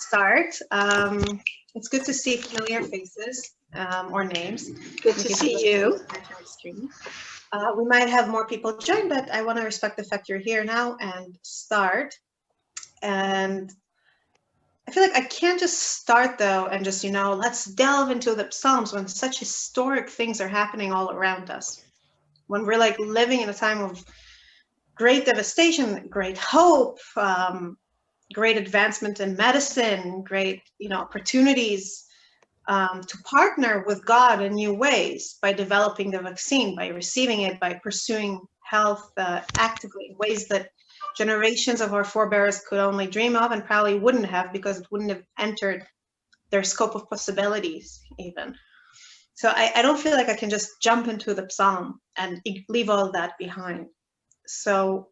start. It's good to see familiar faces or names. Good to see you. We might have more people join, but I want to respect the fact you're here now and start. And I feel like I can't just start though and just, let's delve into the Psalms when such historic things are happening all around us. When we're like living in a time of great devastation, great hope, great advancement in medicine, great, opportunities to partner with God in new ways by developing the vaccine, by receiving it, by pursuing health actively in ways that generations of our forebears could only dream of and probably wouldn't have because it wouldn't have entered their scope of possibilities even. So I don't feel like I can just jump into the Psalm and leave all that behind. So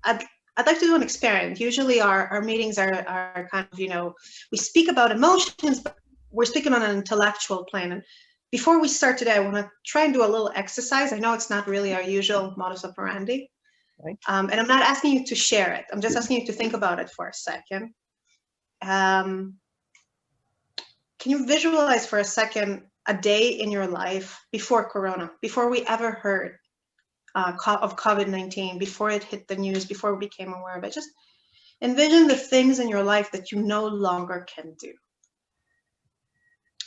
I'd like to do an experiment. Usually our meetings are kind of, we speak about emotions, but we're speaking on an intellectual plane. And before we start today, I want to try and do a little exercise. I know it's not really our usual modus operandi. Right. And I'm not asking you to share it. I'm just asking you to think about it for a second. Can you visualize for a second a day in your life before Corona, before we ever heard of COVID-19, before it hit the news, before we became aware of it? Just envision the things in your life that you no longer can do,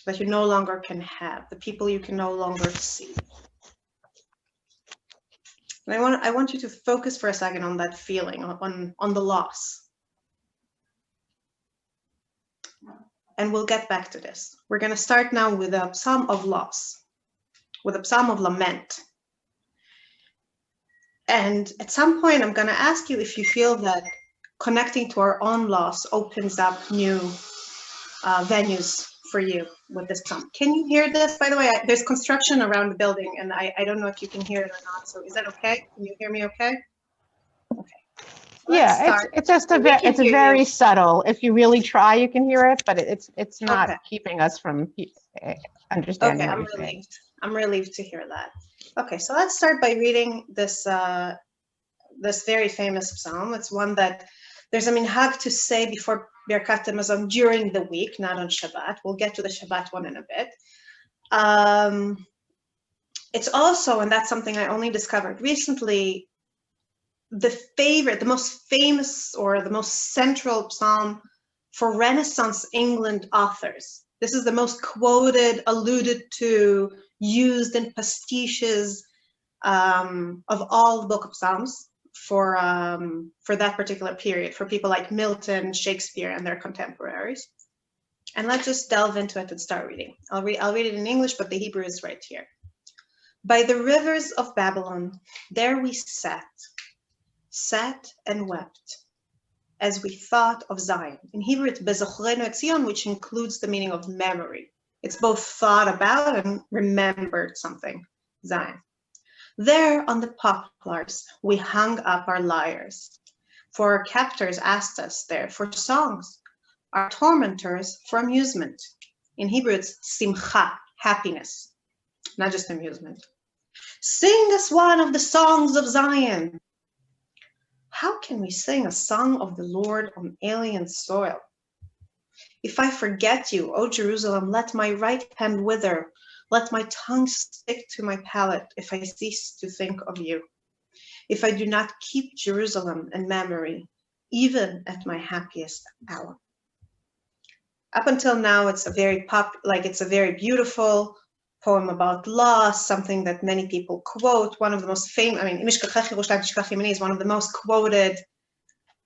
that you no longer can have, the people you can no longer see. And I want you to focus for a second on that feeling, on the loss. And we'll get back to this. We're going to start now with a psalm of loss, with a psalm of lament. And at some point, I'm going to ask you if you feel that connecting to our own loss opens up new venues for you with this psalm. Can you hear this? By the way, there's construction around the building, and I don't know if you can hear it or not. So is that okay? Can you hear me okay? Okay. Yeah, it's just it's very subtle. If you really try, you can hear it, but it's not keeping us from understanding what you're saying. I'm relieved to hear that. Okay, so let's start by reading this this very famous psalm. It's one that there's a minhag to say before Birkat Hamazon during the week, not on Shabbat. We'll get to the Shabbat one in a bit. It's also, and that's something I only discovered recently, the most famous or the most central psalm for Renaissance England authors. This is the most quoted, alluded to, used in pastiches of all the Book of Psalms for that particular period, for people like Milton, Shakespeare, and their contemporaries. And let's just delve into it and start reading. I'll read it in English, but the Hebrew is right here. By the rivers of Babylon, there we sat and wept, as we thought of Zion. In Hebrew, it's Bezochrenu et Zion, which includes the meaning of memory. It's both thought about and remembered something, Zion. There on the poplars, we hung up our lyres, for our captors asked us there for songs, our tormentors for amusement. In Hebrew, it's simcha, happiness, not just amusement. Sing us one of the songs of Zion. How can we sing a song of the Lord on alien soil? If I forget you, O Jerusalem, let my right hand wither. Let my tongue stick to my palate if I cease to think of you. If I do not keep Jerusalem in memory, even at my happiest hour. Up until now, it's a very beautiful poem about loss, something that many people quote. One of the most famous, is one of the most quoted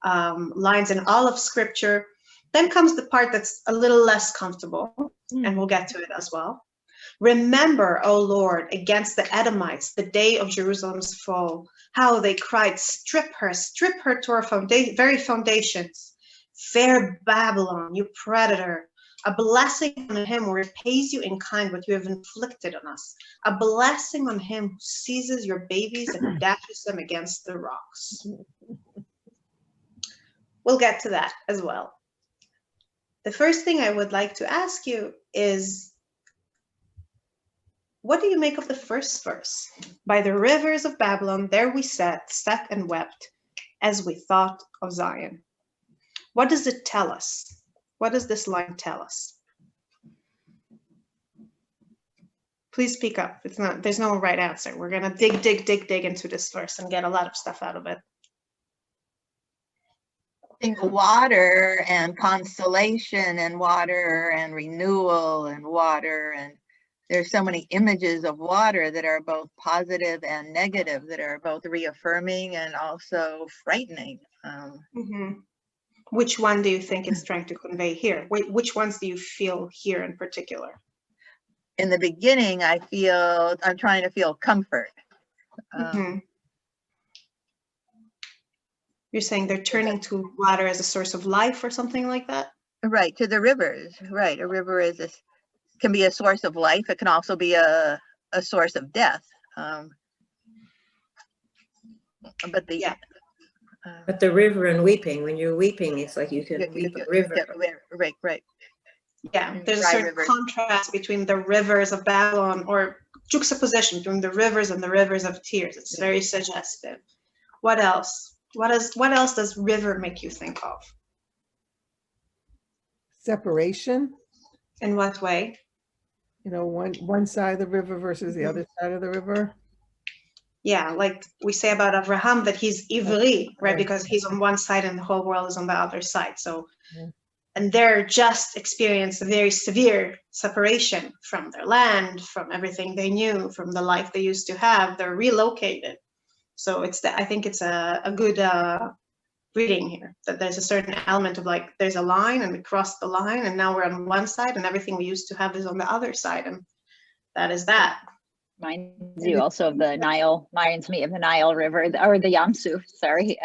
lines in all of scripture. Then comes the part that's a little less comfortable, and we'll get to it as well. Remember, O Lord, against the Edomites, the day of Jerusalem's fall, how they cried, strip her to her very foundations. Fair Babylon, you predator, a blessing on him who repays you in kind what you have inflicted on us. A blessing on him who seizes your babies and dashes them against the rocks. We'll get to that as well. The first thing I would like to ask you is, what do you make of the first verse? By the rivers of Babylon, there we sat and wept, as we thought of Zion. What does it tell us? What does this line tell us? Please speak up. There's no right answer. We're gonna dig into this verse and get a lot of stuff out of it. I think water and constellation and water and renewal and water, and there's so many images of water that are both positive and negative, that are both reaffirming and also frightening. Which one do you think it's trying to convey here? Which ones do you feel here in particular? In the beginning, I'm trying to feel comfort. You're saying they're turning to water as a source of life or something like that? Right, to the rivers. Right, a river can be a source of life. It can also be a source of death. But the river and weeping, when you're weeping, it's like you can weep a river. Right. Yeah, there's a certain contrast between the rivers of Babylon, or juxtaposition between the rivers and the rivers of tears. It's very suggestive. What else? What else does river make you think of? Separation. In what way? You know, one side of the river versus the other side of the river. Yeah, like we say about Abraham that he's ivri, right? Because he's on one side and the whole world is on the other side. So, and they're just experienced a very severe separation from their land, from everything they knew, from the life they used to have. They're relocated. So I think it's a good reading here, that there's a certain element of like, there's a line and we crossed the line and now we're on one side and everything we used to have is on the other side. And that is that. Reminds you also of the Nile, reminds me of the Nile River, or the Yamsuf, sorry,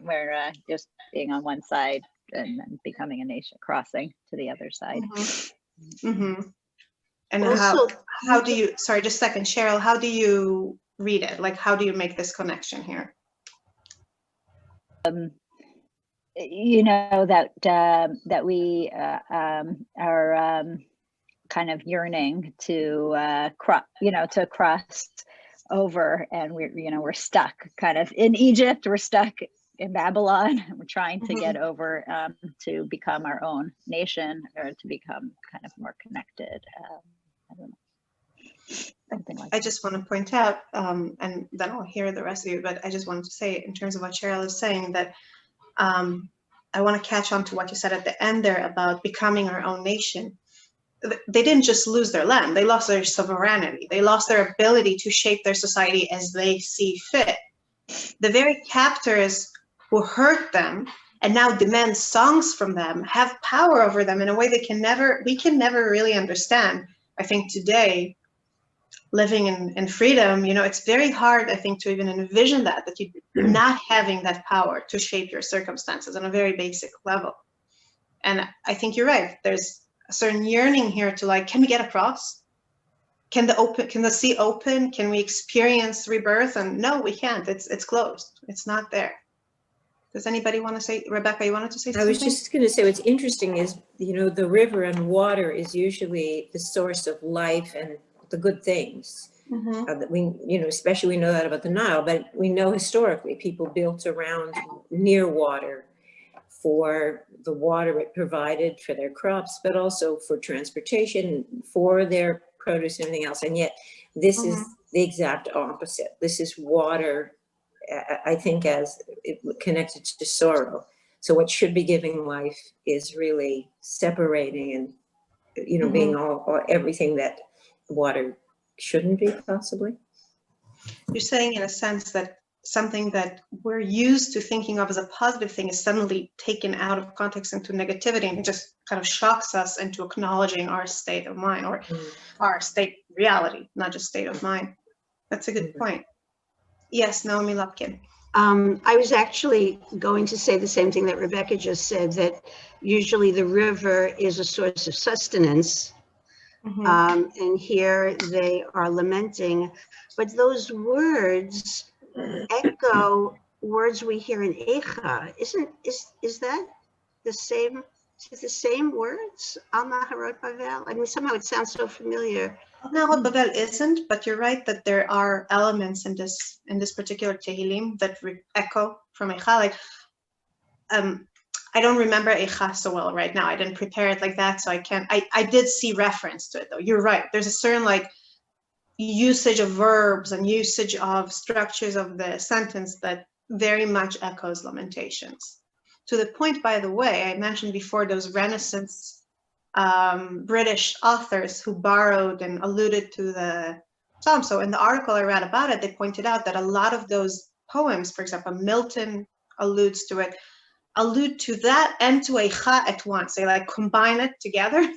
where just being on one side and then becoming a nation, crossing to the other side. And also, how do you, sorry, just a second, Cheryl, how do you read it? Like, how do you make this connection here? You know, that we are kind of yearning to cross over, and we're stuck kind of in Egypt, we're stuck in Babylon, we're trying to get over to become our own nation, or to become kind of more connected. I don't know. Something like I just want to point out, and then I'll hear the rest of you, but I just wanted to say, in terms of what Cheryl is saying, that I want to catch on to what you said at the end there about becoming our own nation. They didn't just lose their land, they lost their sovereignty. They lost their ability to shape their society as they see fit. The very captors who hurt them and now demand songs from them have power over them in a way we can never really understand. I think today, living in freedom, it's very hard, I think, to even envision that you're not having that power to shape your circumstances on a very basic level. And I think you're right. There's a certain yearning here to, like, can we get across? Can the sea open? Can we experience rebirth? And no, we can't. It's closed. It's not there. Does anybody want to say, Rebecca, you wanted to say something? I was just going to say, what's interesting is, the river and water is usually the source of life and the good things. That we, especially we know that about the Nile, but we know historically people built around near water for the water it provided for their crops, but also for transportation, for their produce and everything else. And yet this is the exact opposite. This is water, I think, as it connected to sorrow. So what should be giving life is really separating and, being all everything that water shouldn't be, possibly. You're saying, in a sense, that something that we're used to thinking of as a positive thing is suddenly taken out of context into negativity, and it just kind of shocks us into acknowledging our state of mind, or our state reality, not just state of mind. That's a good point. Yes, Naomi Lupkin. I was actually going to say the same thing that Rebecca just said, that usually the river is a source of sustenance. And here they are lamenting, but those words echo words we hear in Eicha. Is that the same? Is it the same words? Al Naharot Bavel. I mean, somehow it sounds so familiar. Al Naharot Bavel isn't, but you're right that there are elements in this particular Tehillim that echo from Eicha. Like, I don't remember Eicha so well right now. I didn't prepare it like that, so I can't. I did see reference to it though. You're right. There's a certain like usage of verbs and usage of structures of the sentence that very much echoes Lamentations. To the point, by the way, I mentioned before those Renaissance British authors who borrowed and alluded to the Psalm. So in the article I read about it, they pointed out that a lot of those poems, for example, Milton alludes to it, allude to that and to Eicha at once. They like combine it together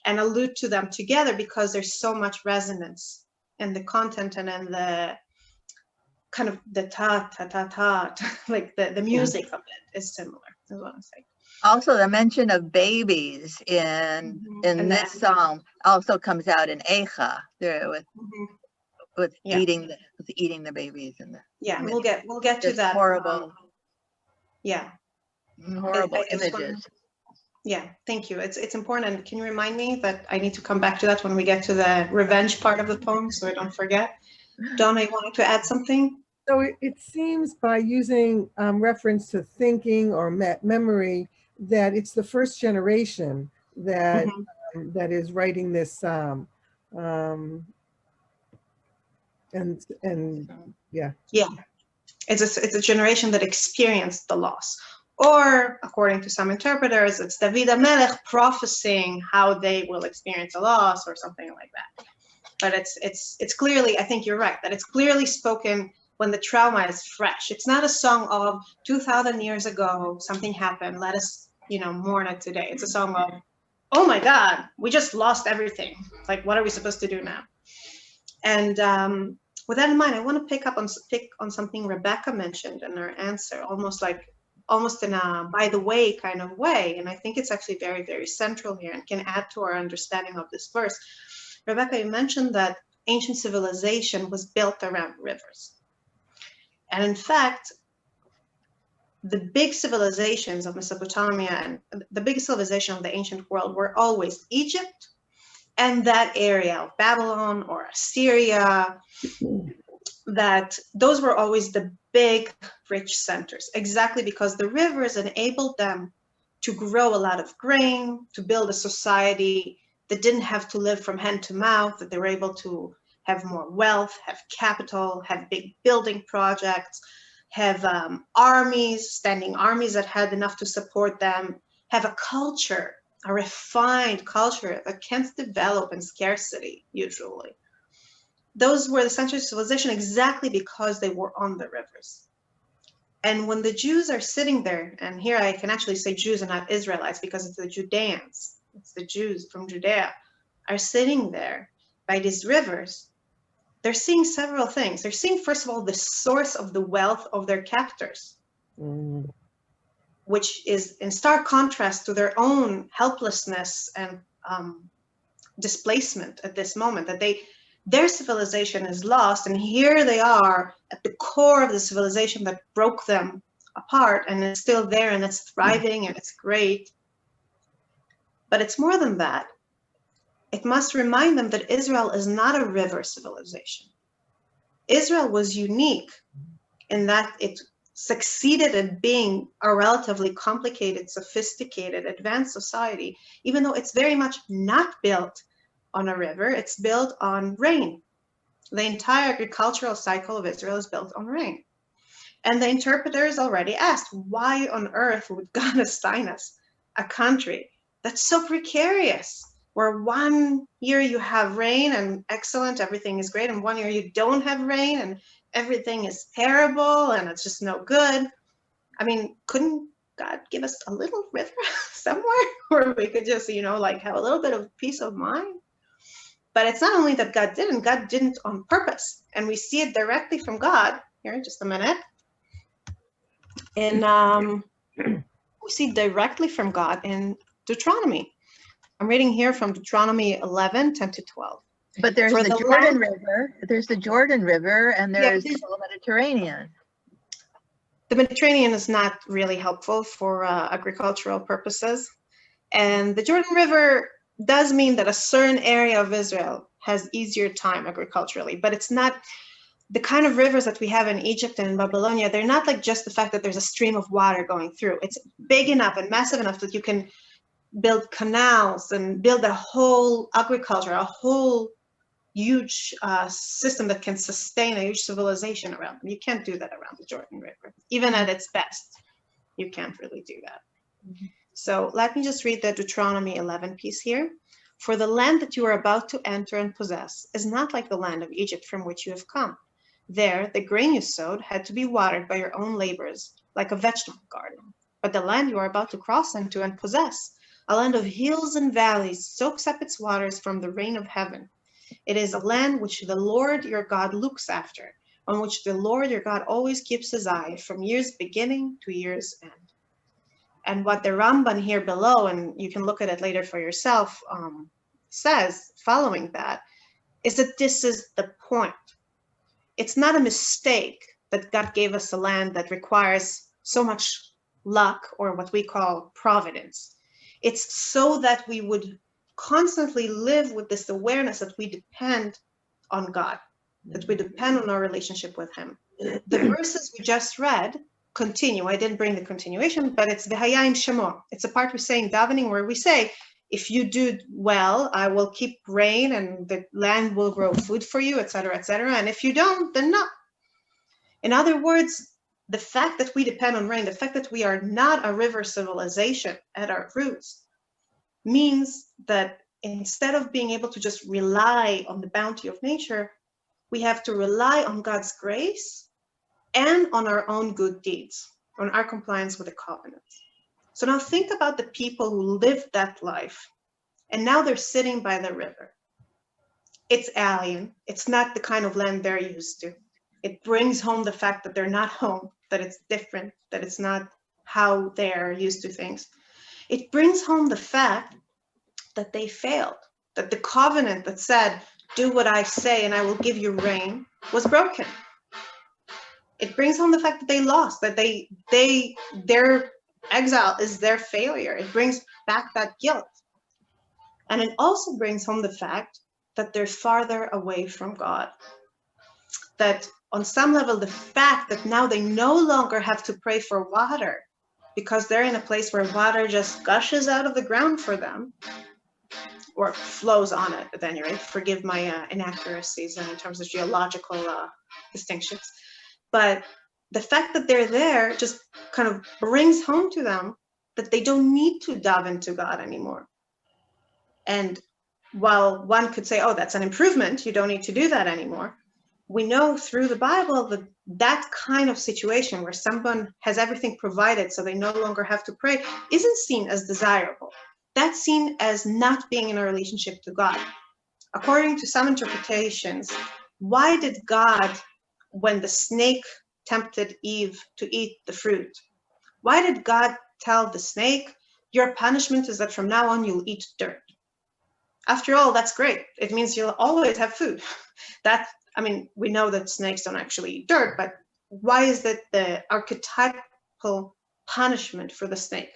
and allude to them together because there's so much resonance in the content and in the kind of the ta, like the music of it is similar, is what I'm saying. Also, the mention of babies in this psalm also comes out in Eicha there with eating the babies and we'll get to that. Horrible. Horrible images. Yeah, thank you. It's important. And can you remind me that I need to come back to that when we get to the revenge part of the poem, so I don't forget? Donna, you wanted to add something? So it seems by using reference to thinking or memory that it's the first generation that that is writing this psalm. It's a generation that experienced the loss. Or, according to some interpreters, it's David HaMelech prophesying how they will experience a loss or something like that. But it's clearly, I think you're right, that it's clearly spoken when the trauma is fresh. It's not a song of 2,000 years ago, something happened, let us, mourn it today. It's a song of, oh my God, we just lost everything. Like, what are we supposed to do now? And with that in mind, I want to pick on something Rebecca mentioned in her answer, almost in a by the way kind of way. And I think it's actually very, very central here and can add to our understanding of this verse. Rebecca, you mentioned that ancient civilization was built around rivers. And in fact, the big civilizations of Mesopotamia and the biggest civilization of the ancient world were always Egypt and that area of Babylon or Assyria, that those were always the big, rich centers, exactly because the rivers enabled them to grow a lot of grain, to build a society that didn't have to live from hand to mouth, that they were able to have more wealth, have capital, have big building projects, have armies, standing armies that had enough to support them, have a culture, a refined culture that can't develop in scarcity, usually. Those were the centers of civilization exactly because they were on the rivers. And when the Jews are sitting there, and here I can actually say Jews and not Israelites because it's the Judeans, it's the Jews from Judea, are sitting there by these rivers, they're seeing several things. They're seeing, first of all, the source of the wealth of their captors, which is in stark contrast to their own helplessness and displacement at this moment, that their civilization is lost, and here they are at the core of the civilization that broke them apart, and it's still there, and it's thriving, and it's great. But it's more than that. It must remind them that Israel is not a river civilization. Israel was unique in that it succeeded at being a relatively complicated, sophisticated, advanced society, even though it's very much not built on a river, it's built on rain. The entire agricultural cycle of Israel is built on rain. And the interpreters already asked, why on earth would God assign us a country that's so precarious, where 1 year you have rain and excellent, everything is great, and 1 year you don't have rain and everything is terrible and it's just no good? I mean, couldn't God give us a little river somewhere where we could just, like have a little bit of peace of mind? But it's not only that God didn't on purpose. And we see it directly from God. Here, in just a minute. And we see directly from God in Deuteronomy. I'm reading here from Deuteronomy 11, 10 to 12. But there's the Jordan River. There's the Jordan River, and there's the Mediterranean. The Mediterranean is not really helpful for agricultural purposes. And the Jordan River does mean that a certain area of Israel has easier time agriculturally, but it's not, the kind of rivers that we have in Egypt and in Babylonia, they're not like just the fact that there's a stream of water going through. It's big enough and massive enough that you can build canals and build a whole agriculture, a whole huge system that can sustain a huge civilization around them. You can't do that around the Jordan River. Even at its best, you can't really do that. Mm-hmm. So let me just read the Deuteronomy 11 piece here. For the land that you are about to enter and possess is not like the land of Egypt from which you have come. There, the grain you sowed had to be watered by your own labors, like a vegetable garden. But the land you are about to cross into and possess, a land of hills and valleys, soaks up its waters from the rain of heaven. It is a land which the Lord your God looks after, on which the Lord your God always keeps his eye from year's beginning to year's end. And what the Ramban here below, and you can look at it later for yourself, says, following that, is that this is the point. It's not a mistake that God gave us a land that requires so much luck, or what we call providence. It's so that we would constantly live with this awareness that we depend on God, that we depend on our relationship with him. The verses we just read continue. I didn't bring the continuation, but it's V'haya im Shemo. It's a part we say in davening where we say, if you do well, I will keep rain and the land will grow food for you, etc., etc. And if you don't, then not. In other words, the fact that we depend on rain, the fact that we are not a river civilization at our roots, means that instead of being able to just rely on the bounty of nature, we have to rely on God's grace and on our own good deeds, on our compliance with the covenant. So now think about the people who lived that life, and now they're sitting by the river. It's alien. It's not the kind of land they're used to. It brings home the fact that they're not home, that it's different, that it's not how they're used to things. It brings home the fact that they failed, that the covenant that said, do what I say and I will give you rain, was broken. It brings home the fact that they lost, that their exile is their failure. It brings back that guilt. And it also brings home the fact that they're farther away from God. That on some level, the fact that now they no longer have to pray for water because they're in a place where water just gushes out of the ground for them, or flows on it at any rate. Forgive my inaccuracies in terms of geological distinctions. But the fact that they're there just kind of brings home to them that they don't need to dive into God anymore. And while one could say, oh, that's an improvement, you don't need to do that anymore, we know through the Bible that that kind of situation where someone has everything provided so they no longer have to pray isn't seen as desirable. That's seen as not being in a relationship to God. According to some interpretations, why did God, when the snake tempted Eve to eat the fruit, why did God tell the snake, your punishment is that from now on you'll eat dirt? After all, that's great. It means you'll always have food. We know that snakes don't actually eat dirt, but why is that the archetypal punishment for the snake?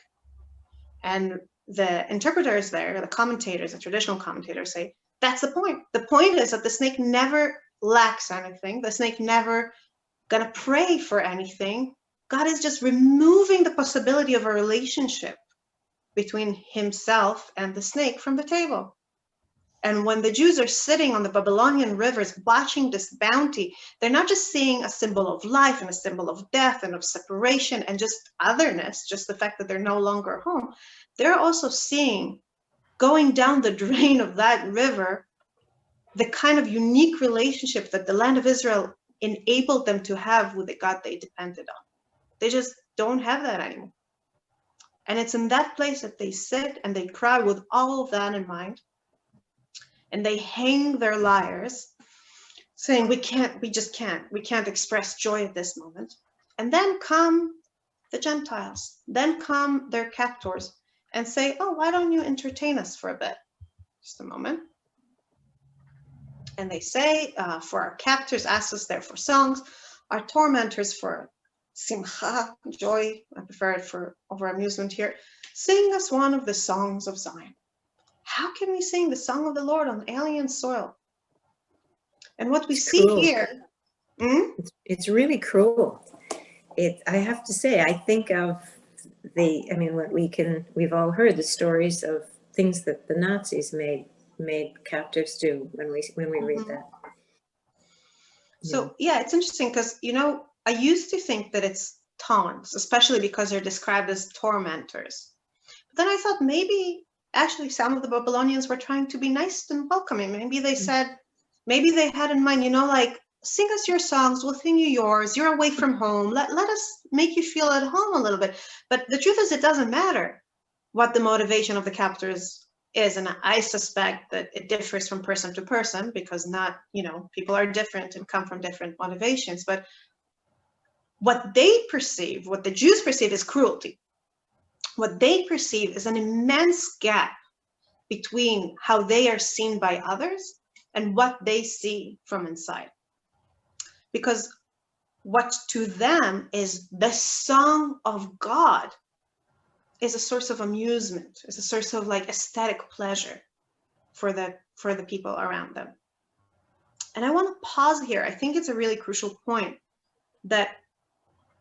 And the interpreters there, the commentators, the traditional commentators say, that's the point. The point is that the snake never lacks anything. The snake never gonna pray for anything. God is just removing the possibility of a relationship between himself and the snake from the table. And when the Jews are sitting on the Babylonian rivers watching this bounty, they're not just seeing a symbol of life and a symbol of death and of separation and just otherness, just the fact that they're no longer home. They're also seeing, going down the drain of that river, the kind of unique relationship that the land of Israel enabled them to have with the God they depended on. They just don't have that anymore. And it's in that place that they sit and they cry with all of that in mind. And they hang their lyres, saying, we can't express joy at this moment. And then come the Gentiles, then come their captors and say, oh, why don't you entertain us for a bit? Just a moment. And they say, for our captors, ask us there for songs, our tormentors for simcha, joy, I prefer it over amusement here, sing us one of the songs of Zion. How can we sing the song of the Lord on alien soil? And what we see here, It's really cruel. I have to say, I think of we've all heard the stories of things that the Nazis made captives do when we read that. So yeah, it's interesting because, I used to think that it's taunts, especially because they're described as tormentors. But then I thought maybe actually some of the Babylonians were trying to be nice and welcoming. Maybe they said, maybe they had in mind, like, sing us your songs, we'll sing you yours, you're away from home, let us make you feel at home a little bit. But the truth is, it doesn't matter what the motivation of the captors is. And I suspect that it differs from person to person, because people are different and come from different motivations. But what the Jews perceive is cruelty. What they perceive is an immense gap between how they are seen by others and what they see from inside. Because what to them is the song of God is a source of amusement, is a source of like aesthetic pleasure for the people around them. And I want to pause here. I think it's a really crucial point that,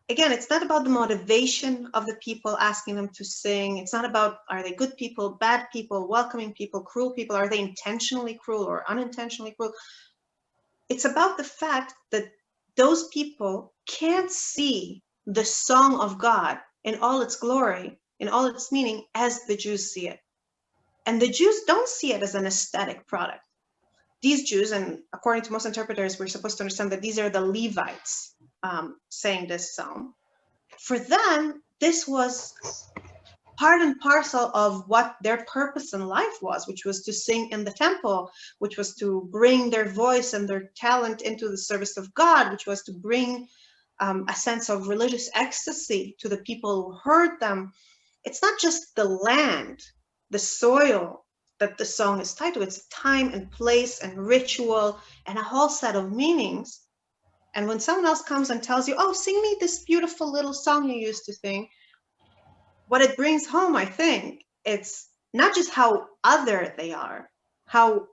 again, it's not about the motivation of the people asking them to sing. It's not about, are they good people, bad people, welcoming people, cruel people? Are they intentionally cruel or unintentionally cruel? It's about the fact that those people can't see the song of God in all its glory, in all its meaning, as the Jews see it. And the Jews don't see it as an aesthetic product. These Jews, and according to most interpreters, we're supposed to understand that these are the Levites saying this song. For them, this was part and parcel of what their purpose in life was, which was to sing in the temple, which was to bring their voice and their talent into the service of God, which was to bring a sense of religious ecstasy to the people who heard them. It's not just the land, the soil that the song is tied to. It's time and place and ritual and a whole set of meanings. And when someone else comes and tells you, oh, sing me this beautiful little song you used to sing, what it brings home, I think, it's not just how other they are, how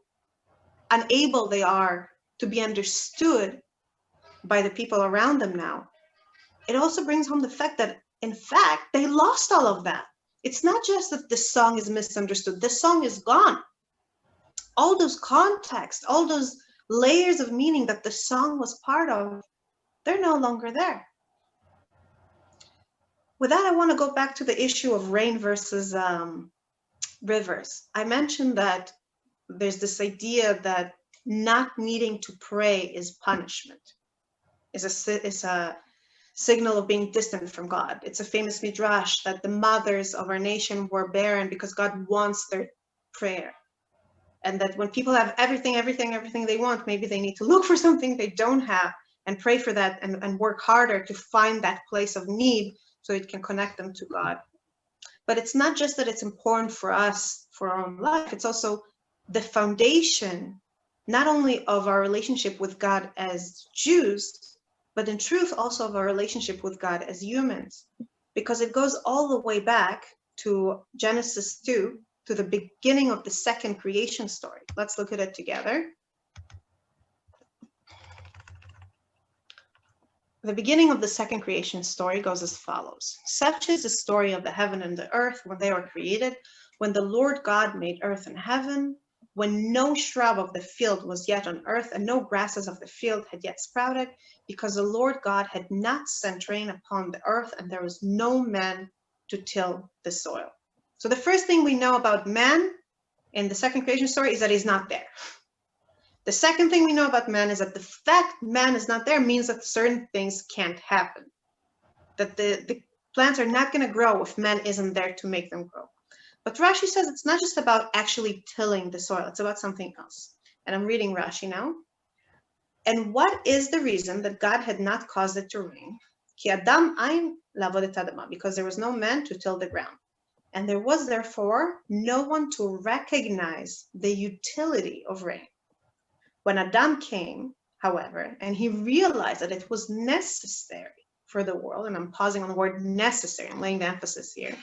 unable they are to be understood by the people around them now. It also brings home the fact that, in fact, they lost all of that. It's not just that the song is misunderstood. The song is gone. All those contexts, all those layers of meaning that the song was part of, they're no longer there. With that, I want to go back to the issue of rain versus rivers. I mentioned that there's this idea that not needing to pray is punishment, is a signal of being distant from God. It's a famous midrash that the mothers of our nation were barren because God wants their prayer. And that when people have everything they want, maybe they need to look for something they don't have and pray for that and work harder to find that place of need so it can connect them to God. But it's not just that it's important for us, for our own life, it's also the foundation, not only of our relationship with God as Jews, but in truth also of our relationship with God as humans, because it goes all the way back to Genesis 2, to the beginning of the second creation story. Let's look at it together. The beginning of the second creation story goes as follows. Such is the story of the heaven and the earth when they were created, when the Lord God made earth and heaven, when no shrub of the field was yet on earth and no grasses of the field had yet sprouted, because the Lord God had not sent rain upon the earth and there was no man to till the soil. So the first thing we know about man in the second creation story is that he's not there. The second thing we know about man is that the fact man is not there means that certain things can't happen. That the plants are not going to grow if man isn't there to make them grow. But Rashi says it's not just about actually tilling the soil, it's about something else. And I'm reading Rashi now. And what is the reason that God had not caused it to rain? Ki adam ein lavodet adama, because there was no man to till the ground. And there was therefore no one to recognize the utility of rain. When Adam came, however, and he realized that it was necessary for the world, and I'm pausing on the word necessary, I'm laying the emphasis here,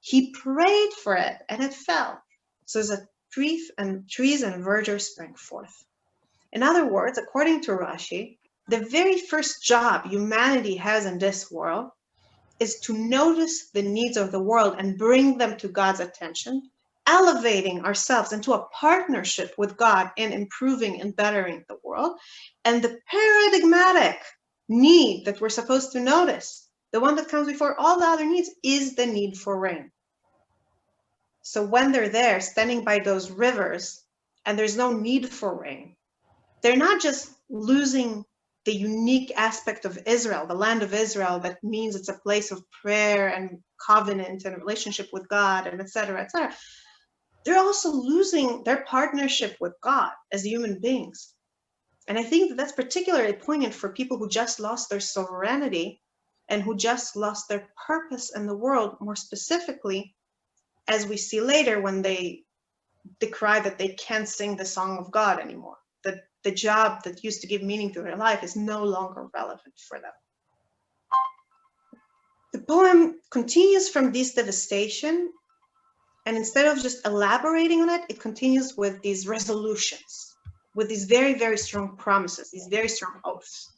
he prayed for it and it fell, so that trees and verdure sprang forth. In other words, according to Rashi, the very first job humanity has in this world is to notice the needs of the world and bring them to God's attention, elevating ourselves into a partnership with God in improving and bettering the world. And the paradigmatic need that we're supposed to notice, the one that comes before all the other needs, is the need for rain. So when they're there standing by those rivers and there's no need for rain, they're not just losing the unique aspect of Israel, the land of Israel, that means it's a place of prayer and covenant and relationship with God and et cetera, et cetera. They're also losing their partnership with God as human beings. And I think that that's particularly poignant for people who just lost their sovereignty and who just lost their purpose in the world, more specifically, as we see later when they decry that they can't sing the song of God anymore, that the job that used to give meaning to their life is no longer relevant for them. The poem continues from this devastation, and instead of just elaborating on it, it continues with these resolutions, with these very, very strong promises, these very strong oaths.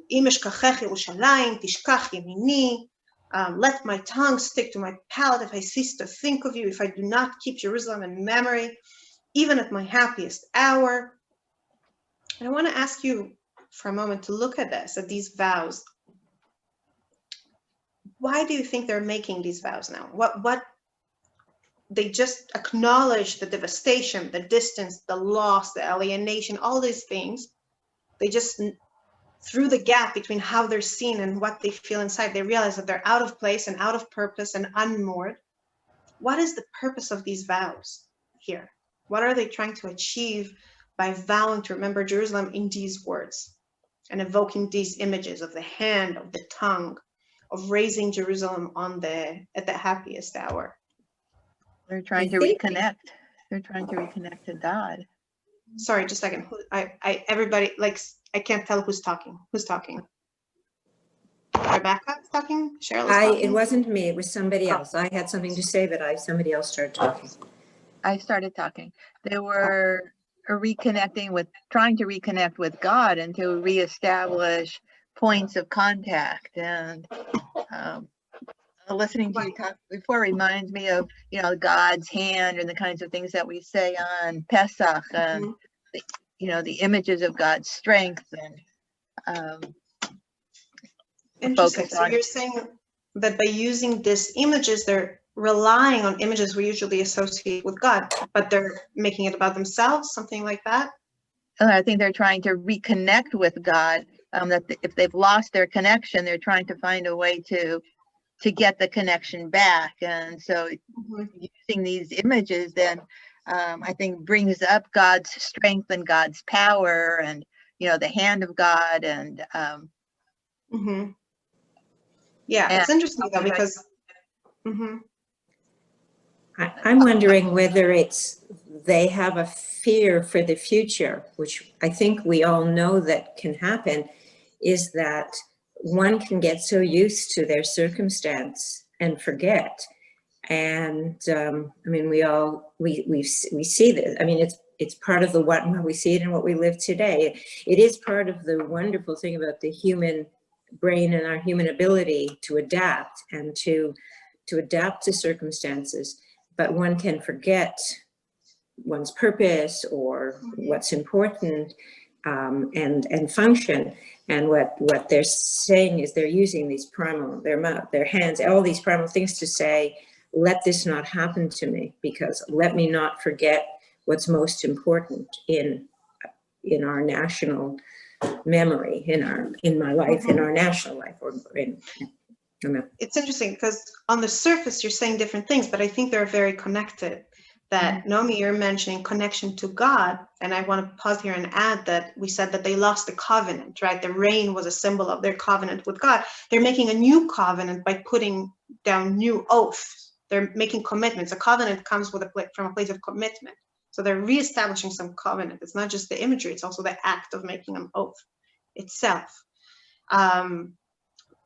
Im eshkachech Yerushalayim, tishkach yemini. Let my tongue stick to my palate if I cease to think of you, if I do not keep Jerusalem in memory, even at my happiest hour. And I want to ask you for a moment to look at this, at these vows. Why do you think they're making these vows now? What they just acknowledge the devastation, the distance, the loss, the alienation, all these things. They just, through the gap between how they're seen and what they feel inside, they realize that they're out of place and out of purpose and unmoored. What is the purpose of these vows here? What are they trying to achieve by vowing to remember Jerusalem in these words and evoking these images of the hand, of the tongue, of raising Jerusalem at the happiest hour? They're trying to reconnect. They're trying to reconnect to God. Sorry, just a second. Everybody, like, I can't tell who's talking. Who's talking? Rebecca's talking? Cheryl is talking? It wasn't me, it was somebody else. I had something to say, but somebody else started talking. I started talking. They were trying to reconnect with God and to reestablish points of contact. And listening to you talk before reminds me of, God's hand and the kinds of things that we say on Pesach and, the images of God's strength and interesting. So you're saying that by using these images, they're relying on images we usually associate with God, but they're making it about themselves, something like that? I think they're trying to reconnect with God, that if they've lost their connection, they're trying to find a way to get the connection back. And so using these images then I think brings up God's strength and God's power and the hand of God and it's interesting though, because I'm wondering whether they have a fear for the future, which I think we all know that can happen, is that one can get so used to their circumstance and forget. And I mean, we see this. I mean, it's part of what we see it in what we live today. It is part of the wonderful thing about the human brain and our human ability to adapt and to adapt to circumstances. But one can forget one's purpose or what's important and function. And what they're saying is they're using these primal, their mouth, their hands, all these primal things to say, let this not happen to me, because let me not forget what's most important in our national memory, in my life, in our national life, or in. It's interesting because on the surface you're saying different things, but I think they're very connected. That Naomi, you're mentioning connection to God, and I want to pause here and add that we said that they lost the covenant, right? The rain was a symbol of their covenant with God. They're making a new covenant by putting down new oaths. They're making commitments. A covenant comes from a place of commitment. So they're reestablishing some covenant. It's not just the imagery, it's also the act of making an oath itself.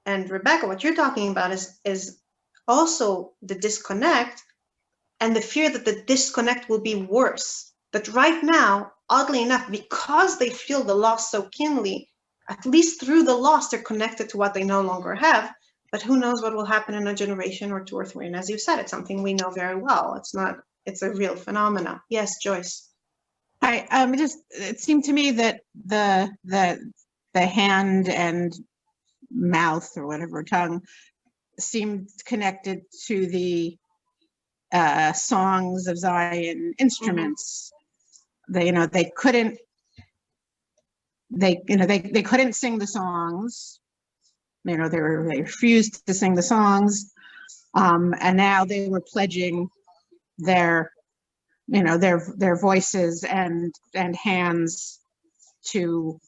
And Rebecca, what you're talking about is also the disconnect and the fear that the disconnect will be worse. But right now, oddly enough, because they feel the loss so keenly, at least through the loss, they're connected to what they no longer have. But who knows what will happen in a generation or 2 or 3? And as you said, it's something we know very well. It's a real phenomena. Yes, Joyce. It seemed to me that the hand and mouth, or whatever, tongue, seemed connected to the songs of Zion instruments. They couldn't sing the songs. They refused to sing the songs, and now they were pledging their voices and hands to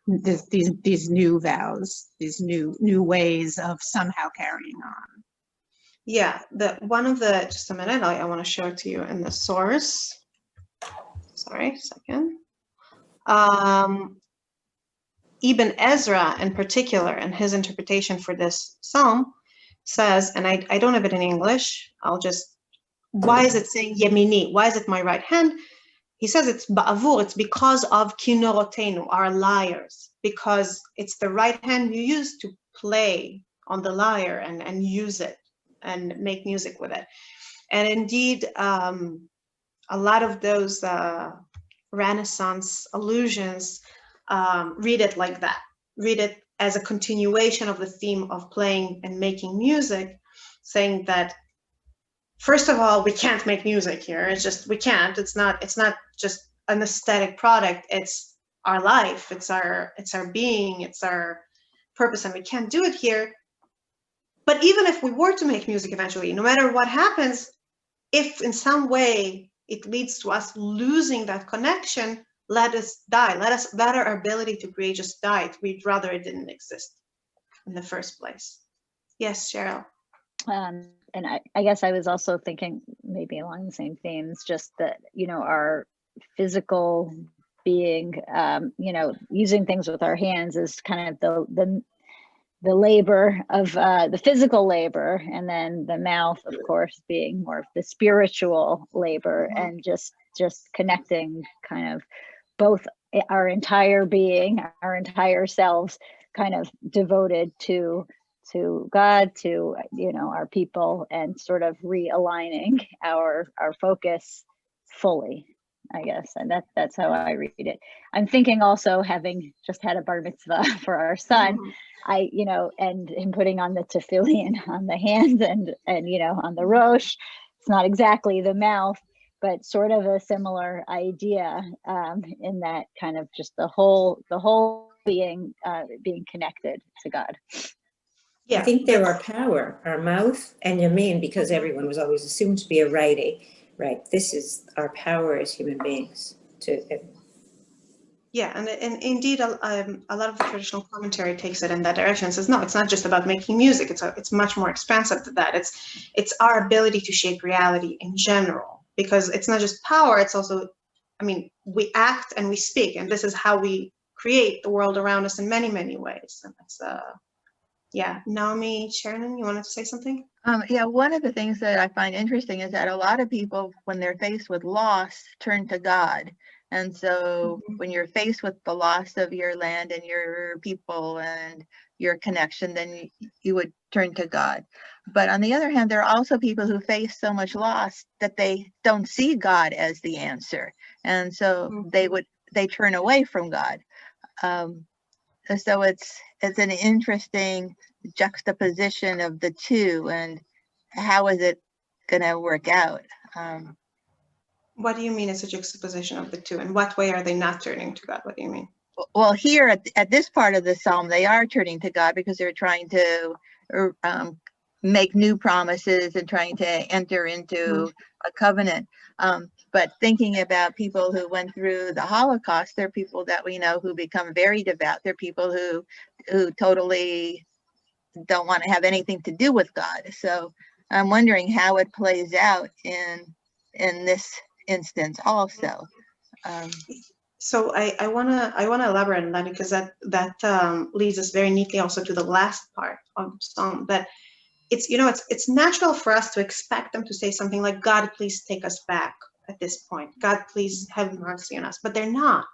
these new vows, these new ways of somehow carrying on. Yeah, just a minute, I want to show it to you in the source. Sorry, a second. Ibn Ezra in particular, and his interpretation for this psalm says, and I don't have it in English, why is it saying Yemini? Why is it my right hand? He says it's ba'avur, it's because of kinorotenu, our lyres, because it's the right hand you use to play on the lyre and use it and make music with it. And indeed, a lot of those Renaissance allusions read it like that, read it as a continuation of the theme of playing and making music, saying that, first of all, we can't make music here. It's just, we can't. It's not just an aesthetic product. It's our life. It's our being. It's our purpose, and we can't do it here. But even if we were to make music eventually, no matter what happens, if in some way it leads to us losing that connection, let us die. Let our ability to create just die. We'd rather it didn't exist in the first place. Yes, Cheryl. And I guess I was also thinking maybe along the same themes, just that, our physical being, using things with our hands is kind of the labor of the physical labor, and then the mouth, of course, being more of the spiritual labor, and just connecting kind of both our entire being, our entire selves, kind of devoted to God, to our people, and sort of realigning our focus fully, I guess. And that's how I read it. I'm thinking also, having just had a bar mitzvah for our son, and him putting on the tefillin on the hands and on the rosh. It's not exactly the mouth, but sort of a similar idea, in that kind of just the whole being connected to God. Yeah, I think they're our power, our mouth and yamin, because everyone was always assumed to be a righty, right? This is our power as human beings. Yeah, and indeed, a lot of the traditional commentary takes it in that direction. It says, no, it's not just about making music. It's much more expansive than that. It's our ability to shape reality in general, because it's not just power. It's also, we act and we speak, and this is how we create the world around us in many, many ways. And that's yeah, Naomi, Sharon, you wanted to say something? Yeah, one of the things that I find interesting is that a lot of people, when they're faced with loss, turn to God. And so when you're faced with the loss of your land and your people and your connection, then you would turn to God. But on the other hand, there are also people who face so much loss that they don't see God as the answer. And so they turn away from God. So it's an interesting juxtaposition of the two, and how is it going to work out? What do you mean it's a juxtaposition of the two? In what way are they not turning to God? What do you mean? Well, here at this part of the psalm, they are turning to God because they're trying to make new promises and trying to enter into a covenant. But thinking about people who went through the Holocaust, they're people that we know who become very devout. They're people who totally don't want to have anything to do with God. So I'm wondering how it plays out in this instance also. So I wanna elaborate on that, because that leads us very neatly also to the last part of the psalm, that it's natural for us to expect them to say something like, God, please take us back at this point. God, please have mercy on us. But they're not.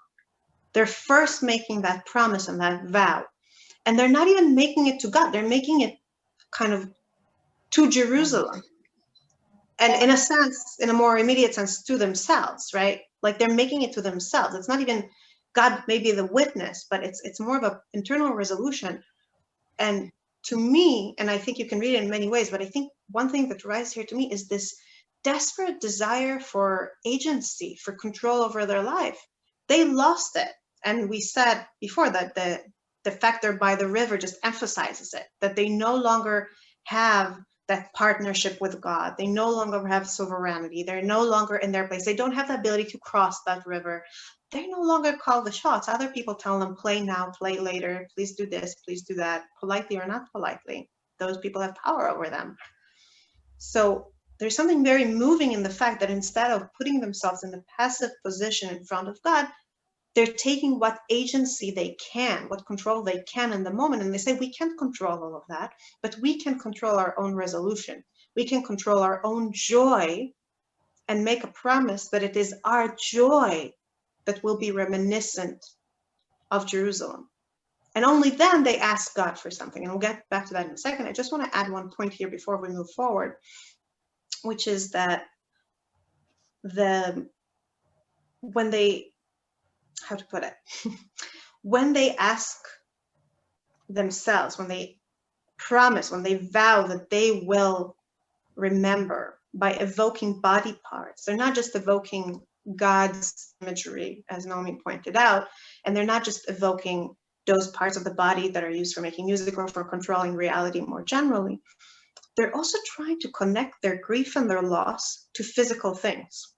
They're first making that promise and that vow. And they're not even making it to God. They're making it kind of to Jerusalem. And in a sense, in a more immediate sense, to themselves, right? Like they're making it to themselves. It's not even God may be the witness, but it's more of an internal resolution. And to me, and I think you can read it in many ways, but I think one thing that rises here to me is this desperate desire for agency, for control over their life. They lost it. And we said before that the fact they're by the river just emphasizes it, that they no longer have that partnership with God. They no longer have sovereignty. They're no longer in their place. They don't have the ability to cross that river. They no longer call the shots. Other people tell them, play now, play later, please do this, please do that, politely or not politely. Those people have power over them. So there's something very moving in the fact that instead of putting themselves in the passive position in front of God, they're taking what agency they can, what control they can in the moment. And they say, we can't control all of that, but we can control our own resolution. We can control our own joy and make a promise that it is our joy that will be reminiscent of Jerusalem. And only then they ask God for something. And we'll get back to that in a second. I just want to add one point here before we move forward, which is that when they, how to put it, when they ask themselves, when they promise, when they vow that they will remember by evoking body parts, they're not just evoking God's imagery, as Naomi pointed out, and they're not just evoking those parts of the body that are used for making music or for controlling reality more generally. They're also trying to connect their grief and their loss to physical things,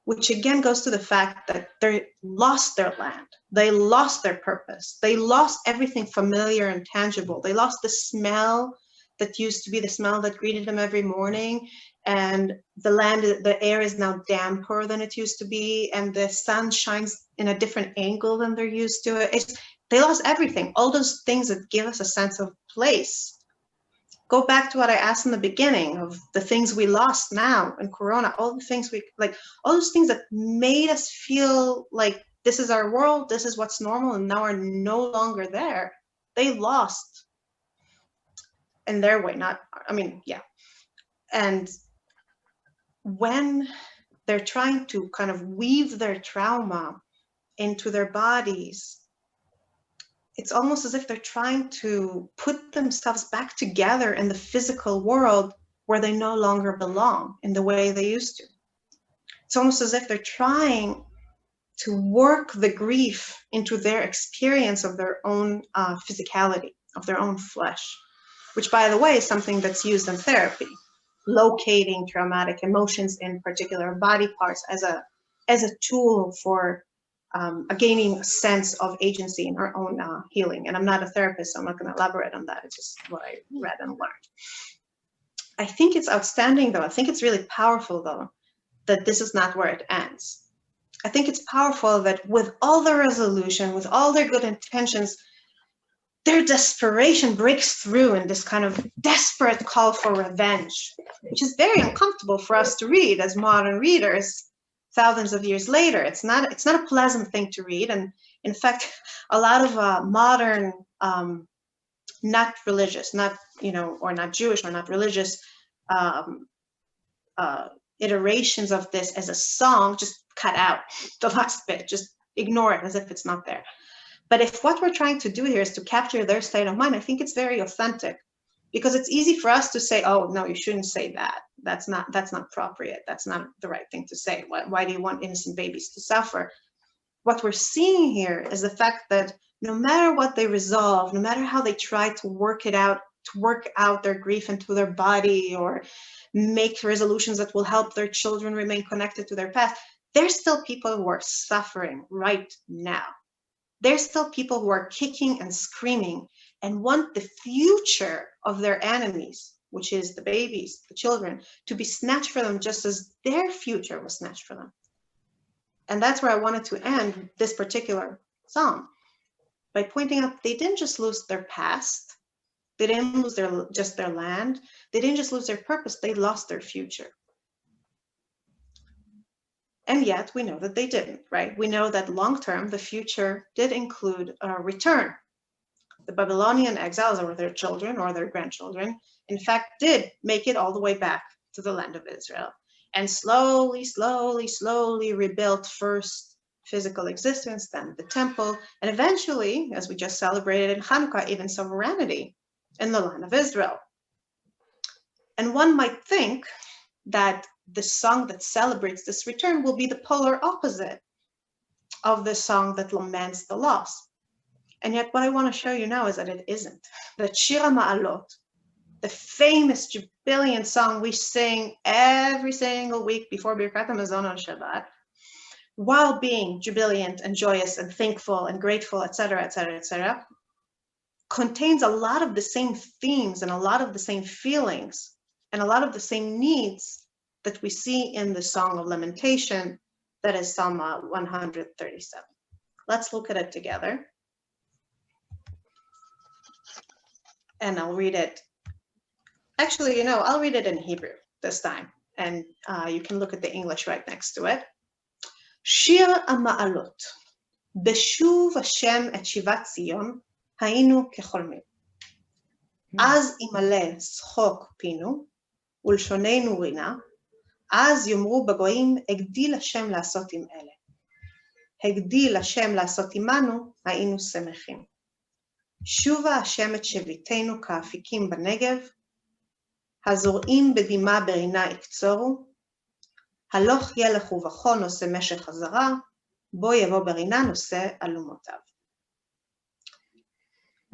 which again goes to the fact that they lost their land, they lost their purpose, they lost everything familiar and tangible. They lost the smell that used to be the smell that greeted them every morning, and the air is now damper than it used to be, and the sun shines in a different angle than they're used to. They lost everything, all those things that give us a sense of place. Go back to what I asked in the beginning of the things we lost now in Corona, all the things all those things that made us feel like this is our world, this is what's normal, and now are no longer there. They lost in their way, And when they're trying to kind of weave their trauma into their bodies, it's almost as if they're trying to put themselves back together in the physical world where they no longer belong in the way they used to. It's almost as if they're trying to work the grief into their experience of their own physicality, of their own flesh, which, by the way, is something that's used in therapy, locating traumatic emotions in particular body parts as a tool for gaining a sense of agency in our own healing. And I'm not a therapist, so I'm not going to elaborate on that. It's just what I read and learned. I think it's outstanding, though. I think it's really powerful, though, that this is not where it ends. I think it's powerful that with all the resolution, with all their good intentions, their desperation breaks through in this kind of desperate call for revenge, which is very uncomfortable for us to read as modern readers. Thousands of years later, it's not a pleasant thing to read, and in fact, a lot of modern, not religious, or not Jewish or not religious iterations of this as a song just cut out the last bit, just ignore it as if it's not there. But if what we're trying to do here is to capture their state of mind, I think it's very authentic, because it's easy for us to say, oh, no, you shouldn't say that. That's not appropriate. That's not the right thing to say. Why do you want innocent babies to suffer? What we're seeing here is the fact that no matter what they resolve, no matter how they try to work out their grief into their body or make resolutions that will help their children remain connected to their past, there's still people who are suffering right now. There's still people who are kicking and screaming and want the future of their enemies, which is the babies, the children, to be snatched from them just as their future was snatched from them. And that's where I wanted to end this particular psalm, by pointing out they didn't just lose their past, they didn't lose just their land, they didn't just lose their purpose, they lost their future. And yet we know that they didn't, right? We know that long-term, the future did include a return. The Babylonian exiles or their children or their grandchildren, in fact, did make it all the way back to the land of Israel and slowly, slowly, slowly rebuilt first physical existence, then the temple, and eventually, as we just celebrated in Hanukkah, even sovereignty in the land of Israel. And one might think that the song that celebrates this return will be the polar opposite of the song that laments the loss. And yet what I want to show you now is that it isn't. That Shir HaMa'alot, the famous jubilant song we sing every single week before Birkat HaMazon on Shabbat, while being jubilant and joyous and thankful and grateful, etc., etc., etc., contains a lot of the same themes and a lot of the same feelings and a lot of the same needs that we see in the Song of Lamentation, that is Psalm 137. Let's look at it together. And I'll read it. Actually, I'll read it in Hebrew this time, and you can look at the English right next to it. Shir HaMa'alot, Beshuv Hashem et Shivat Zion, Hayinu kecholmim. Az imale schok pinu, ulshonenu rina, אז יאמרו בגויים, הגדיל השם לעשות עם אלה. הגדיל השם לעשות עמנו, היינו שמחים. שובה השם את שביתנו כאפיקים בנגב, הזורעים בדמעה ברינה יקצורו, הלוך ילך ובכו נושא משך חזרה, בו יבוא ברינה נושא אלומותיו.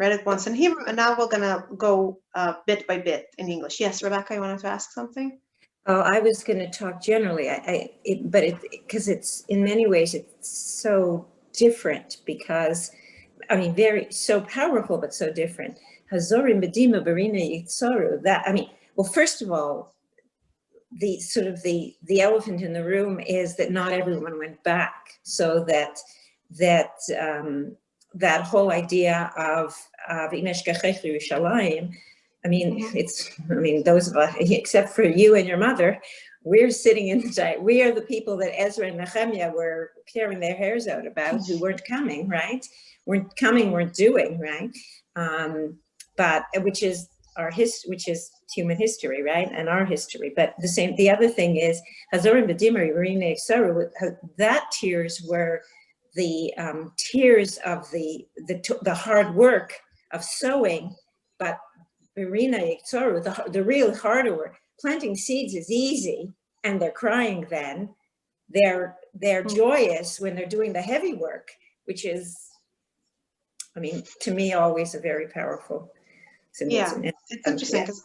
Read it once in Hebrew, and now we're going to go bit by bit in English. Yes, Rebecca, you wanted to ask something? Oh, I was going to talk generally, because it's in many ways it's so different because, so powerful but so different. Hazorim bedima berina yitzoru. Well, first of all, the elephant in the room is that not everyone went back. So that whole idea of Imesh Gachech Yerushalayim. Those of us, except for you and your mother, we're sitting in we are the people that Ezra and Nehemiah were tearing their hairs out about, who weren't coming, right? Weren't coming, weren't doing, right? But which is human history, right? And our history. But the other thing is, Hazorim B'dimri Rine Eksaru, that tears were the tears of the hard work of sowing, but the real harder work. Planting seeds is easy, and they're crying then. They're joyous when they're doing the heavy work, which is, to me, always a very powerful symbol. Yeah, it's interesting because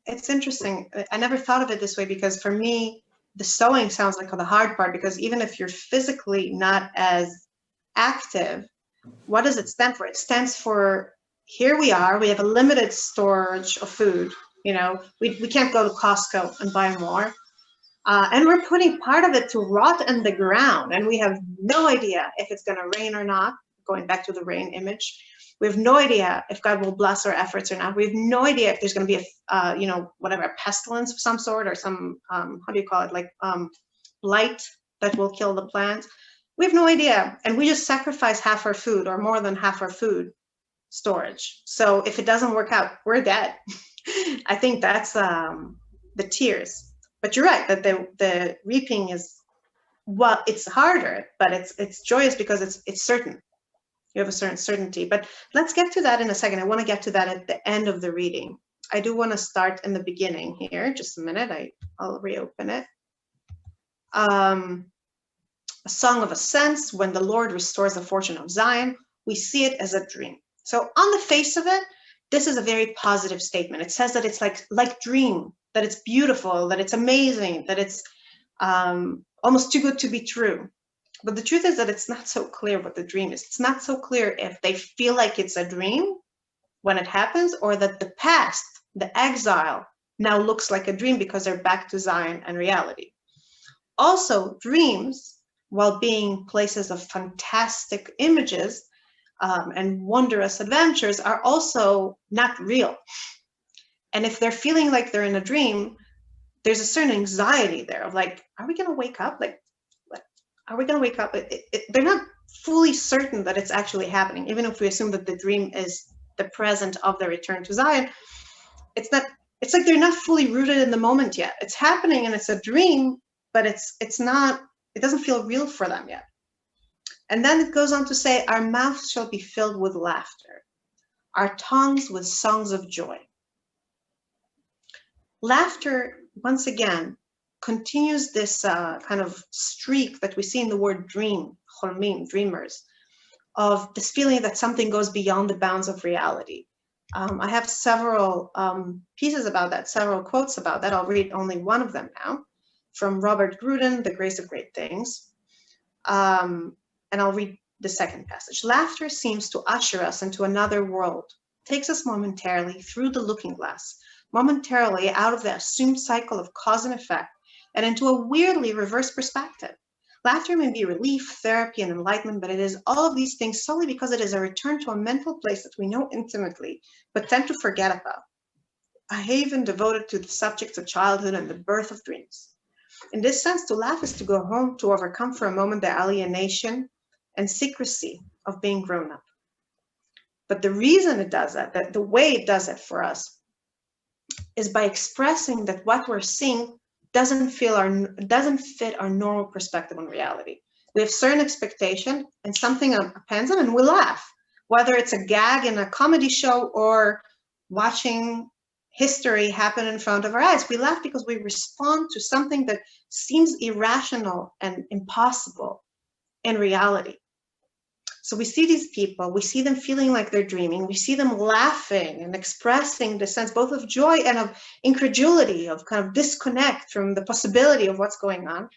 it's interesting. I never thought of it this way because for me, the sewing sounds like the hard part, because even if you're physically not as active, what does it stand for? It stands for, here we are, we have a limited storage of food. We can't go to Costco and buy more. And we're putting part of it to rot in the ground. And we have no idea if it's going to rain or not, going back to the rain image. We have no idea if God will bless our efforts or not. We have no idea if there's going to be a pestilence of some sort or some, blight that will kill the plants. We have no idea. And we just sacrifice half our food or more than half our food storage. So if it doesn't work out, we're dead. I think that's the tears. But you're right that the reaping is, it's harder, but it's joyous because it's certain. You have a certain certainty. But let's get to that in a second. I want to get to that at the end of the reading. I do want to start in the beginning here. Just a minute. I'll reopen it. A song of ascents. When the Lord restores the fortune of Zion, we see it as a dream. So on the face of it, this is a very positive statement. It says that it's like dream, that it's beautiful, that it's amazing, that it's almost too good to be true. But the truth is that it's not so clear what the dream is. It's not so clear if they feel like it's a dream when it happens, or that the past, the exile, now looks like a dream because they're back to Zion and reality. Also, dreams, while being places of fantastic images, and wondrous adventures, are also not real. And if they're feeling like they're in a dream, there's a certain anxiety there of are we going to wake up? are we going to wake up? They're not fully certain that it's actually happening, even if we assume that the dream is the present of the return to Zion. It's like they're not fully rooted in the moment yet. It's happening and it's a dream, but it's not, it doesn't feel real for them yet. And then it goes on to say, our mouths shall be filled with laughter, our tongues with songs of joy. Laughter, once again, continues this kind of streak that we see in the word dream, cholmim, dreamers, of this feeling that something goes beyond the bounds of reality. I have several pieces about that, several quotes about that. I'll read only one of them now, from Robert Grudin, The Grace of Great Things. And I'll read the second passage. Laughter seems to usher us into another world, takes us momentarily through the looking glass, momentarily out of the assumed cycle of cause and effect, and into a weirdly reverse perspective. Laughter may be relief, therapy, and enlightenment, but it is all of these things solely because it is a return to a mental place that we know intimately, but tend to forget about. A haven devoted to the subjects of childhood and the birth of dreams. In this sense, to laugh is to go home, to overcome for a moment the alienation and secrecy of being grown up. But the reason it does that the way it does it for us, is by expressing that what we're seeing doesn't fit our normal perspective on reality. We have certain expectation and something appends them and we laugh, whether it's a gag in a comedy show or watching history happen in front of our eyes. We laugh because we respond to something that seems irrational and impossible in reality. So we see these people, we see them feeling like they're dreaming, we see them laughing and expressing the sense both of joy and of incredulity, of kind of disconnect from the possibility of what's going on.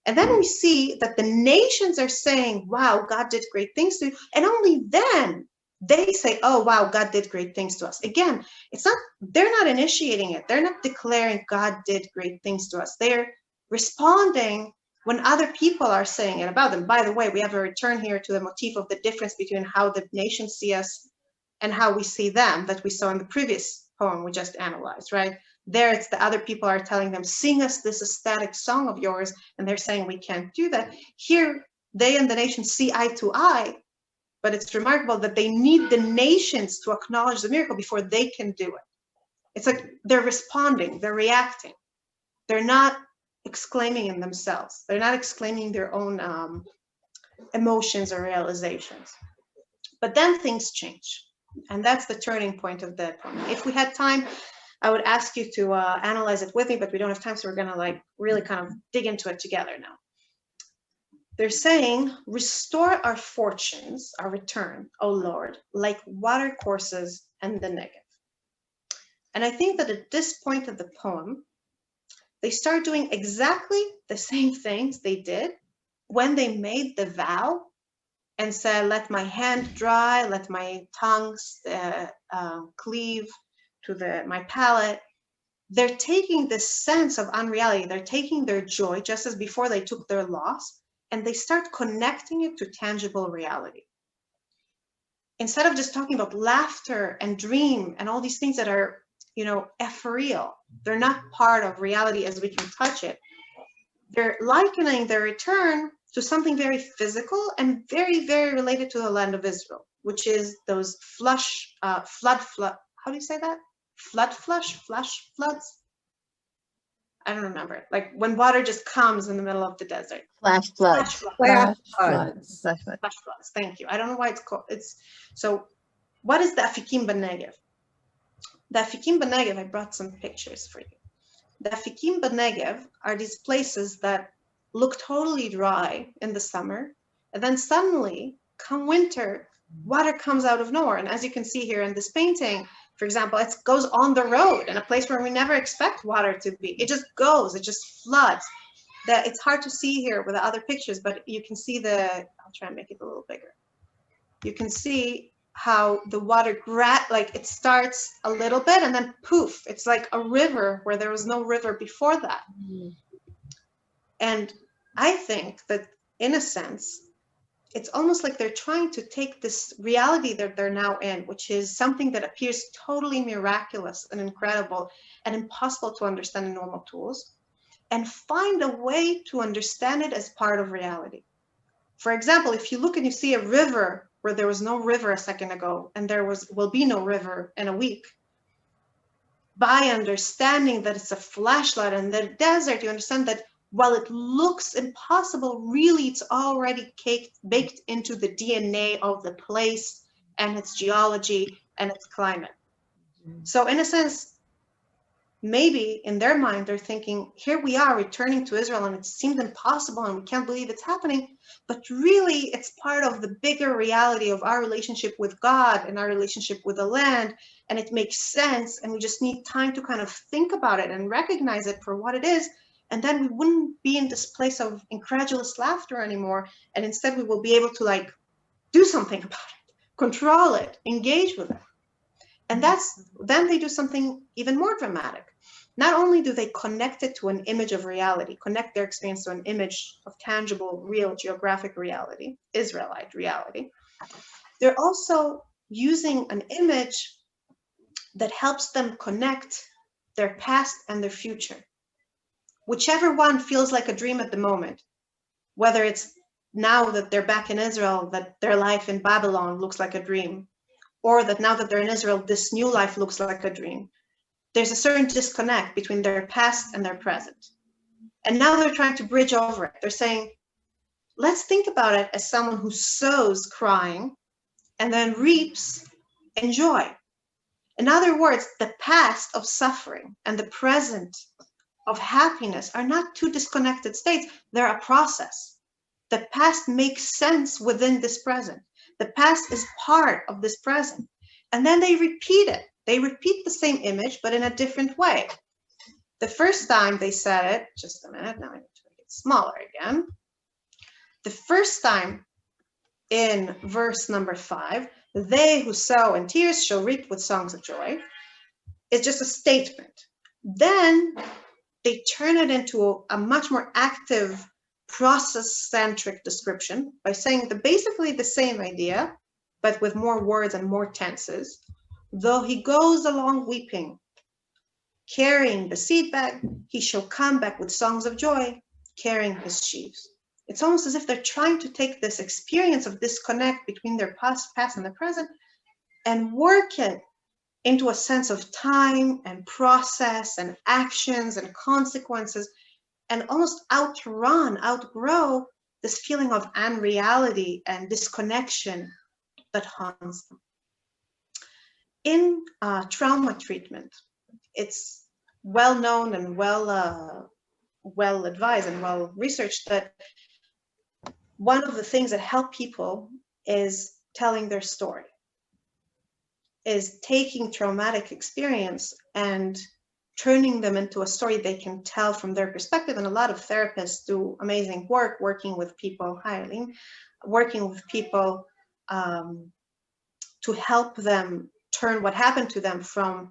And then we see that the nations are saying, wow, God did great things to you. And only then they say, oh, wow, God did great things to us. Again, they're not initiating it. They're not declaring God did great things to us. They're responding when other people are saying it about them. By the way, we have a return here to the motif of the difference between how the nations see us and how we see them that we saw in the previous poem we just analyzed, right? There, it's the other people are telling them, sing us this ecstatic song of yours, and they're saying we can't do that. Here, they and the nations see eye to eye, but it's remarkable that they need the nations to acknowledge the miracle before they can do it. It's like they're responding, they're reacting. They're not exclaiming in themselves. They're not exclaiming their own emotions or realizations. But then things change. And that's the turning point of the poem. If we had time, I would ask you to analyze it with me, but we don't have time, so we're gonna like really kind of dig into it together now. They're saying, restore our fortunes, our return, O Lord, like water courses and the Negev. And I think that at this point of the poem, they start doing exactly the same things they did when they made the vow and said, let my hand dry, let my tongue cleave to my palate. They're taking this sense of unreality. They're taking their joy, just as before they took their loss, and they start connecting it to tangible reality. Instead of just talking about laughter and dream and all these things that are, ethereal, they're not part of reality as we can touch it. They're likening their return to something very physical and very, very related to the land of Israel, which is those flood, how do you say that? Floods? I don't remember it. Like when water just comes in the middle of the desert. Flash floods. Flash floods. Thank you. I don't know why it's called. So what is the Afikim B'Negev? The Afikim B'Negev, I brought some pictures for you. The Afikim B'Negev are these places that look totally dry in the summer, and then suddenly, come winter, water comes out of nowhere. And as you can see here in this painting, for example, it goes on the road in a place where we never expect water to be. It just goes, it just floods. It's hard to see here with the other pictures, but you can see I'll try and make it a little bigger. You can see how the water, it starts a little bit and then poof, it's like a river where there was no river before that. Mm. And I think that in a sense, it's almost like they're trying to take this reality that they're now in, which is something that appears totally miraculous and incredible and impossible to understand in normal tools. and find a way to understand it as part of reality. For example, if you look and you see a river where there was no river a second ago, and there will be no river in a week, by understanding that it's a flashlight in the desert, you understand that while it looks impossible, really it's already baked into the DNA of the place and its geology and its climate. So in a sense, maybe in their mind, they're thinking, here we are returning to Israel and it seems impossible and we can't believe it's happening. But really, it's part of the bigger reality of our relationship with God and our relationship with the land. And it makes sense. And we just need time to kind of think about it and recognize it for what it is. And then we wouldn't be in this place of incredulous laughter anymore. And instead, we will be able to like do something about it, control it, engage with it. And then they do something even more dramatic. Not only do they connect it to an image of reality, connect their experience to an image of tangible, real geographic reality, Israelite reality, they're also using an image that helps them connect their past and their future. Whichever one feels like a dream at the moment, whether it's now that they're back in Israel, that their life in Babylon looks like a dream, or that now that they're in Israel, this new life looks like a dream. There's a certain disconnect between their past and their present. And now they're trying to bridge over it. They're saying, let's think about it as someone who sows crying and then reaps in joy. In other words, the past of suffering and the present of happiness are not two disconnected states. They're a process. The past makes sense within this present. The past is part of this present. And then they repeat it. They repeat the same image, but in a different way. The first time they said it, just a minute, now I need to make it smaller again. The first time in verse number 5, they who sow in tears shall reap with songs of joy, is just a statement. Then they turn it into a much more active, process-centric description by saying basically the same idea, but with more words and more tenses. Though he goes along weeping, carrying the seed bag, he shall come back with songs of joy, carrying his sheaves. It's almost as if they're trying to take this experience of disconnect between their past and the present and work it into a sense of time and process and actions and consequences, and almost outgrow this feeling of unreality and disconnection that haunts them. In trauma treatment, it's well known and well advised and well researched that one of the things that help people is telling their story, is taking traumatic experience and turning them into a story they can tell from their perspective. And a lot of therapists do amazing work working with people, working with people to help them turn what happened to them from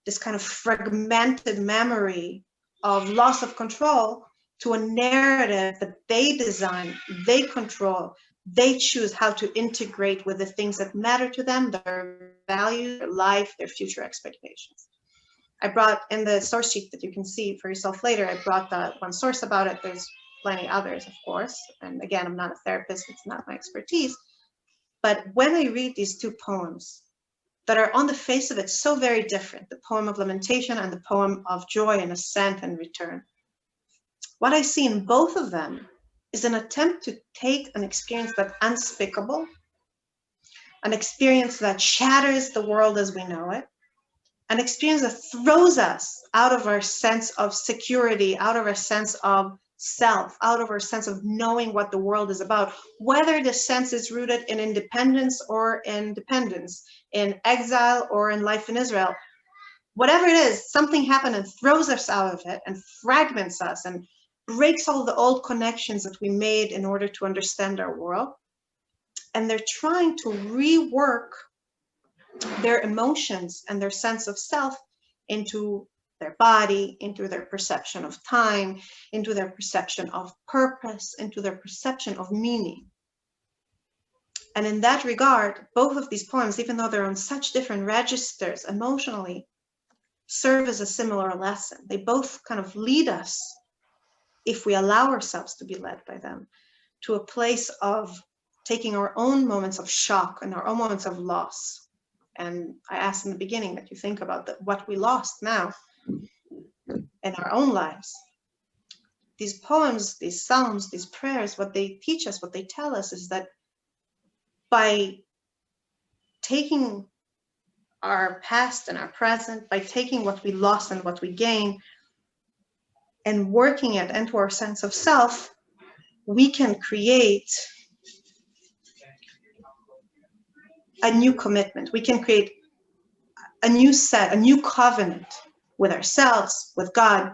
this kind of fragmented memory of loss of control to a narrative that they design, they control, they choose how to integrate with the things that matter to them, their values, their life, their future expectations. I brought in the source sheet that you can see for yourself later, I brought that one source about it. There's plenty others, of course. And again, I'm not a therapist, it's not my expertise. But when I read these two poems that are on the face of it so very different, the poem of lamentation and the poem of joy and ascent and return, what I see in both of them is an attempt to take an experience that's unspeakable, an experience that shatters the world as we know it, an experience that throws us out of our sense of security, out of our sense of self, out of our sense of knowing what the world is about, whether the sense is rooted in independence or in dependence, in exile or in life in Israel. Whatever it is, something happened and throws us out of it and fragments us and breaks all the old connections that we made in order to understand our world. And they're trying to rework their emotions and their sense of self into their body, into their perception of time, into their perception of purpose, into their perception of meaning. And in that regard, both of these poems, even though they're on such different registers emotionally, serve as a similar lesson. They both kind of lead us if we allow ourselves to be led by them, to a place of taking our own moments of shock and our own moments of loss. And I asked in the beginning that you think about what we lost now in our own lives. These poems, these psalms, these prayers, what they teach us, what they tell us is that by taking our past and our present, by taking what we lost and what we gain and working it into our sense of self, we can create a new commitment. We can create a new set, a new covenant with ourselves, with God,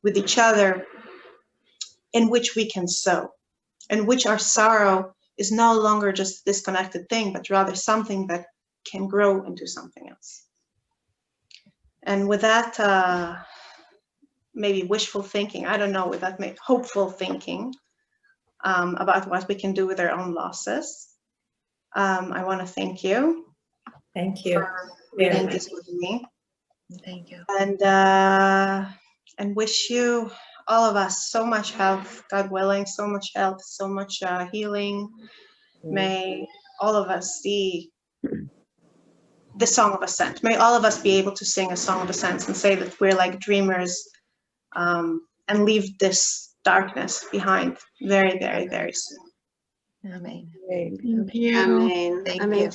with each other, in which we can sow, in which our sorrow is no longer just a disconnected thing, but rather something that can grow into something else. And with that, maybe wishful thinking, I don't know, with that maybe hopeful thinking about what we can do with our own losses, I want to thank you. Thank you. For reading this with me. Thank you. And wish you, all of us, so much health, God willing, so much health, so much healing. May all of us see the Song of Ascent. May all of us be able to sing a Song of Ascent and say that we're like dreamers, and leave this darkness behind very, very, very soon. Amen. Great. Amen. Thank Amen. you.